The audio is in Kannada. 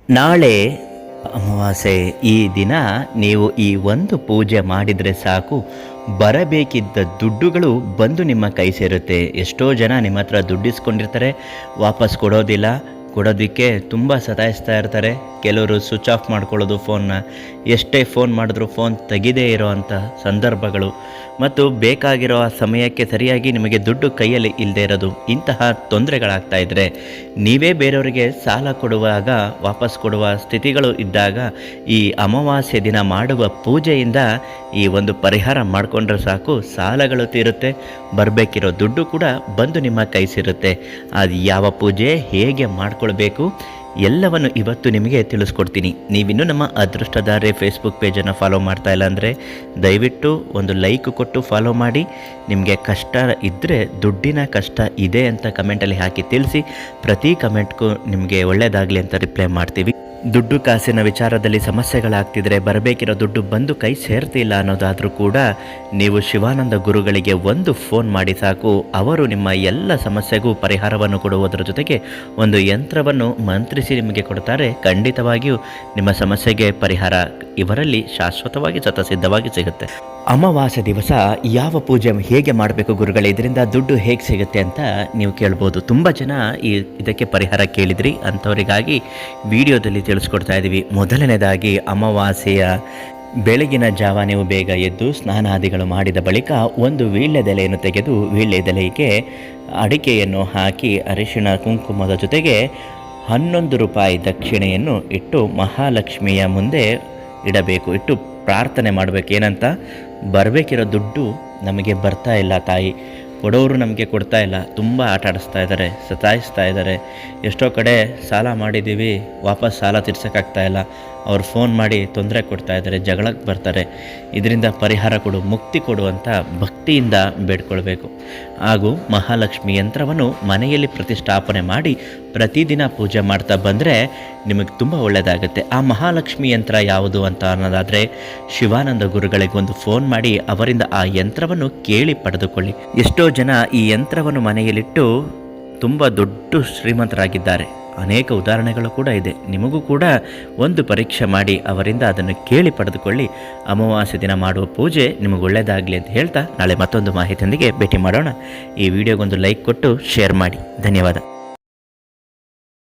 ನಾಳೆ ಅಮಾವಾಸ್ಯೆ. ಈ ದಿನ ನೀವು ಈ ಒಂದು ಪೂಜೆ ಮಾಡಿದರೆ ಸಾಕು, ಬರಬೇಕಿದ್ದ ದುಡ್ಡುಗಳು ಬಂದು ನಿಮ್ಮ ಕೈ ಸೇರುತ್ತೆ. ಎಷ್ಟೋ ಜನ ನಿಮ್ಮ ಹತ್ರ ದುಡ್ಡಿಸ್ಕೊಂಡಿರ್ತಾರೆ, ವಾಪಸ್ ಕೊಡೋದಕ್ಕೆ ತುಂಬ ಸತಾಯಿಸ್ತಾ ಇರ್ತಾರೆ. ಕೆಲವರು ಸ್ವಿಚ್ ಆಫ್ ಮಾಡ್ಕೊಳ್ಳೋದು ಫೋನ್ನ, ಎಷ್ಟೇ ಫೋನ್ ಮಾಡಿದ್ರೂ ಫೋನ್ ತೆಗೆದೇ ಇರೋವಂಥ ಸಂದರ್ಭಗಳು, ಮತ್ತು ಬೇಕಾಗಿರೋ ಸಮಯಕ್ಕೆ ಸರಿಯಾಗಿ ನಿಮಗೆ ದುಡ್ಡು ಕೈಯಲ್ಲಿ ಇಲ್ಲದೆ ಇರೋದು, ಇಂತಹ ತೊಂದರೆಗಳಾಗ್ತಾ ಇದ್ದರೆ, ನೀವೇ ಬೇರೆಯವರಿಗೆ ಸಾಲ ಕೊಡುವಾಗ ವಾಪಸ್ ಕೊಡುವ ಸ್ಥಿತಿಗಳು ಇದ್ದಾಗ ಈ ಅಮಾವಾಸ್ಯೆ ದಿನ ಮಾಡುವ ಪೂಜೆಯಿಂದ ಈ ಒಂದು ಪರಿಹಾರ ಮಾಡಿಕೊಂಡ್ರೆ ಸಾಕು, ಸಾಲಗಳು ತೀರುತ್ತೆ, ಬರಬೇಕಿರೋ ದುಡ್ಡು ಕೂಡ ಬಂದು ನಿಮ್ಮ ಕೈ ಸೇರುತ್ತೆ. ಅದು ಯಾವ ಪೂಜೆ, ಹೇಗೆ ಮಾಡ್ಕೊಳ್ಬೇಕು ಎಲ್ಲವನ್ನು ಇವತ್ತು ನಿಮಗೆ ತಿಳಿಸ್ಕೊಡ್ತೀನಿ. ನೀವಿನ್ನೂ ನಮ್ಮ ಅದೃಷ್ಟಧಾರೆ ಫೇಸ್ಬುಕ್ ಪೇಜನ್ನು ಫಾಲೋ ಮಾಡ್ತಾ ಇಲ್ಲ ಅಂದರೆ ದಯವಿಟ್ಟು ಒಂದು ಲೈಕ್ ಕೊಟ್ಟು ಫಾಲೋ ಮಾಡಿ. ನಿಮಗೆ ಕಷ್ಟ ಇದ್ದರೆ, ದುಡ್ಡಿನ ಕಷ್ಟ ಇದೆ ಅಂತ ಕಮೆಂಟಲ್ಲಿ ಹಾಕಿ ತಿಳಿಸಿ. ಪ್ರತಿ ಕಮೆಂಟ್ಗೂ ನಿಮಗೆ ಒಳ್ಳೆಯದಾಗಲಿ ಅಂತ ರಿಪ್ಲೈ ಮಾಡ್ತೀವಿ. ದುಡ್ಡು ಕಾಸಿನ ವಿಚಾರದಲ್ಲಿ ಸಮಸ್ಯೆಗಳಾಗ್ತಿದ್ರೆ, ಬರಬೇಕಿರೋ ದುಡ್ಡು ಬಂದು ಕೈ ಸೇರ್ತಿಲ್ಲ ಅನ್ನೋದಾದರೂ ಕೂಡ ನೀವು ಶಿವಾನಂದ ಗುರುಗಳಿಗೆ ಒಂದು ಫೋನ್ ಮಾಡಿ ಸಾಕು. ಅವರು ನಿಮ್ಮ ಎಲ್ಲ ಸಮಸ್ಯೆಗೂ ಪರಿಹಾರವನ್ನು ಕೊಡುವುದರ ಜೊತೆಗೆ ಒಂದು ಯಂತ್ರವನ್ನು ಮಂತ್ರಿಸಿ ನಿಮಗೆ ಕೊಡ್ತಾರೆ. ಖಂಡಿತವಾಗಿಯೂ ನಿಮ್ಮ ಸಮಸ್ಯೆಗೆ ಪರಿಹಾರ ಇವರಲ್ಲಿ ಶಾಶ್ವತವಾಗಿ ಸಿದ್ಧವಾಗಿ ಸಿಗುತ್ತೆ. ಅಮಾವಾಸ್ಯೆ ದಿವಸ ಯಾವ ಪೂಜೆ ಹೇಗೆ ಮಾಡಬೇಕು ಗುರುಗಳೇ, ಇದರಿಂದ ದುಡ್ಡು ಹೇಗೆ ಸಿಗುತ್ತೆ ಅಂತ ನೀವು ಕೇಳ್ಬೋದು. ತುಂಬ ಜನ ಇದಕ್ಕೆ ಪರಿಹಾರ ಕೇಳಿದ್ರಿ, ಅಂಥವರಿಗಾಗಿ ವಿಡಿಯೋದಲ್ಲಿ ತಿಳಿಸ್ಕೊಡ್ತಾ ಇದ್ದೀವಿ. ಮೊದಲನೇದಾಗಿ ಅಮಾವಾಸ್ಯೆಯ ಬೆಳಗಿನ ಜಾವ ನೀವು ಬೇಗ ಎದ್ದು ಸ್ನಾನಾದಿಗಳು ಮಾಡಿದ ಬಳಿಕ ಒಂದು ವೀಳ್ಯದೆಲೆಯನ್ನು ತೆಗೆದು ವೀಳ್ಯದೆಲೆಗೆ ಅಡಿಕೆಯನ್ನು ಹಾಕಿ ಅರಿಶಿಣ ಕುಂಕುಮದ ಜೊತೆಗೆ 11 ರೂಪಾಯಿ ದಕ್ಷಿಣೆಯನ್ನು ಇಟ್ಟು ಮಹಾಲಕ್ಷ್ಮಿಯ ಮುಂದೆ ಇಡಬೇಕು. ಇಟ್ಟು ಪ್ರಾರ್ಥನೆ ಮಾಡಬೇಕು. ಏನಂತ, ಬರಬೇಕಿರೋ ದುಡ್ಡು ನಮಗೆ ಬರ್ತಾ ಇಲ್ಲ ತಾಯಿ, ಕೊಡೋರು ನಮಗೆ ಕೊಡ್ತಾ ಇಲ್ಲ, ತುಂಬ ಆಟ ಆಡಿಸ್ತಾ ಇದ್ದಾರೆ, ಸತಾಯಿಸ್ತಾ ಇದ್ದಾರೆ, ಎಷ್ಟೋ ಕಡೆ ಸಾಲ ಮಾಡಿದ್ದೀವಿ, ವಾಪಸ್ ಸಾಲ ತೀರ್ಸೋಕ್ಕಾಗ್ತಾ ಇಲ್ಲ, ಅವ್ರು ಫೋನ್ ಮಾಡಿ ತೊಂದರೆ ಕೊಡ್ತಾ ಇದ್ದಾರೆ, ಜಗಳಕ್ಕೆ ಬರ್ತಾರೆ, ಇದರಿಂದ ಪರಿಹಾರ ಕೊಡು, ಮುಕ್ತಿ ಕೊಡು ಅಂತ ಭಕ್ತಿಯಿಂದ ಬೇಡ್ಕೊಳ್ಬೇಕು. ಹಾಗೂ ಮಹಾಲಕ್ಷ್ಮಿ ಯಂತ್ರವನ್ನು ಮನೆಯಲ್ಲಿ ಪ್ರತಿಷ್ಠಾಪನೆ ಮಾಡಿ ಪ್ರತಿದಿನ ಪೂಜೆ ಮಾಡ್ತಾ ಬಂದರೆ ನಿಮಗೆ ತುಂಬ ಒಳ್ಳೆಯದಾಗುತ್ತೆ. ಆ ಮಹಾಲಕ್ಷ್ಮಿ ಯಂತ್ರ ಯಾವುದು ಅಂತ ಅನ್ನೋದಾದರೆ, ಶಿವಾನಂದ ಗುರುಗಳಿಗೆ ಒಂದು ಫೋನ್ ಮಾಡಿ ಅವರಿಂದ ಆ ಯಂತ್ರವನ್ನು ಕೇಳಿ ಪಡೆದುಕೊಳ್ಳಿ. ಎಷ್ಟೋ ಜನ ಈ ಯಂತ್ರವನ್ನು ಮನೆಯಲ್ಲಿಟ್ಟು ತುಂಬ ದೊಡ್ಡ ಶ್ರೀಮಂತರಾಗಿದ್ದಾರೆ. ಅನೇಕ ಉದಾಹರಣೆಗಳು ಕೂಡ ಇದೆ. ನಿಮಗೂ ಕೂಡ ಒಂದು ಪರೀಕ್ಷೆ ಮಾಡಿ ಅವರಿಂದ ಅದನ್ನು ಕೇಳಿ ಪಡೆದುಕೊಳ್ಳಿ. ಅಮಾವಾಸ್ಯೆ ದಿನ ಮಾಡುವ ಪೂಜೆ ನಿಮಗೆ ಒಳ್ಳೆಯದಾಗಲಿ ಅಂತ ಹೇಳ್ತಾ, ನಾಳೆ ಮತ್ತೊಂದು ಮಾಹಿತಿಯೊಂದಿಗೆ ಭೇಟಿ ಮಾಡೋಣ. ಈ ವಿಡಿಯೋಗೊಂದು ಲೈಕ್ ಕೊಟ್ಟು ಶೇರ್ ಮಾಡಿ. ಧನ್ಯವಾದ.